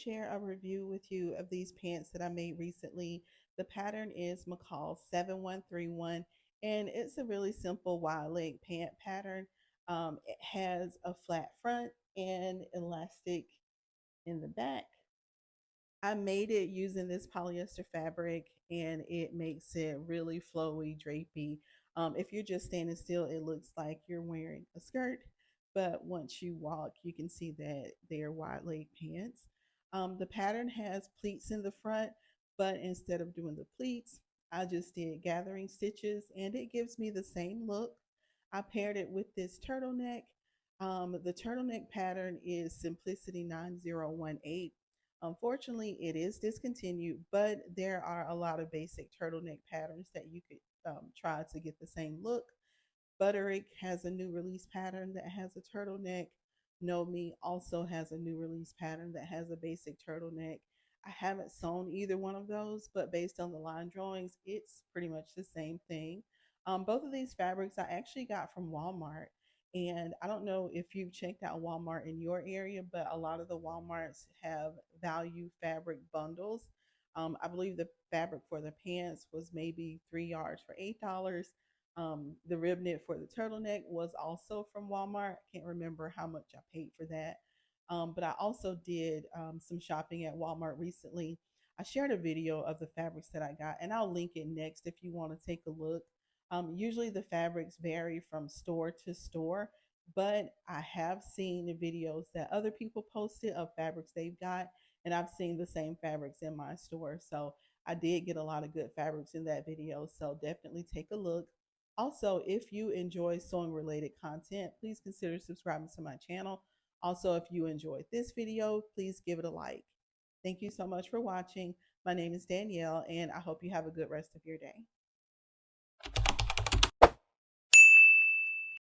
share a review with you of these pants that I made recently. The pattern is McCall's 7131, and it's a really simple wide leg pant pattern. It has a flat front and elastic in the back. I made it using this polyester fabric, and it makes it really flowy, drapey. If you're just standing still, it looks like you're wearing a skirt, but once you walk, you can see that they're wide leg pants. The pattern has pleats in the front, but instead of doing the pleats, I just did gathering stitches, and it gives me the same look. I paired it with this turtleneck. The turtleneck pattern is Simplicity 9018. Unfortunately, it is discontinued, but there are a lot of basic turtleneck patterns that you could try to get the same look. Butterick has a new release pattern that has a turtleneck. No Me also has a new release pattern that has a basic turtleneck. I haven't sewn either one of those, but based on the line drawings, it's pretty much the same thing. Both of these fabrics I actually got from Walmart. And I don't know if you've checked out Walmart in your area, but a lot of the Walmarts have value fabric bundles. I believe the fabric for the pants was maybe 3 yards for $8. The rib knit for the turtleneck was also from Walmart. I can't remember how much I paid for that. But I also did some shopping at Walmart recently. I shared a video of the fabrics that I got, and I'll link it next if you want to take a look. Usually the fabrics vary from store to store, but I have seen the videos that other people posted of fabrics they've got, and I've seen the same fabrics in my store. So I did get a lot of good fabrics in that video. So definitely take a look. Also, if you enjoy sewing related content, please consider subscribing to my channel. Also, if you enjoyed this video, please give it a like. Thank you so much for watching. My name is Danielle, and I hope you have a good rest of your day.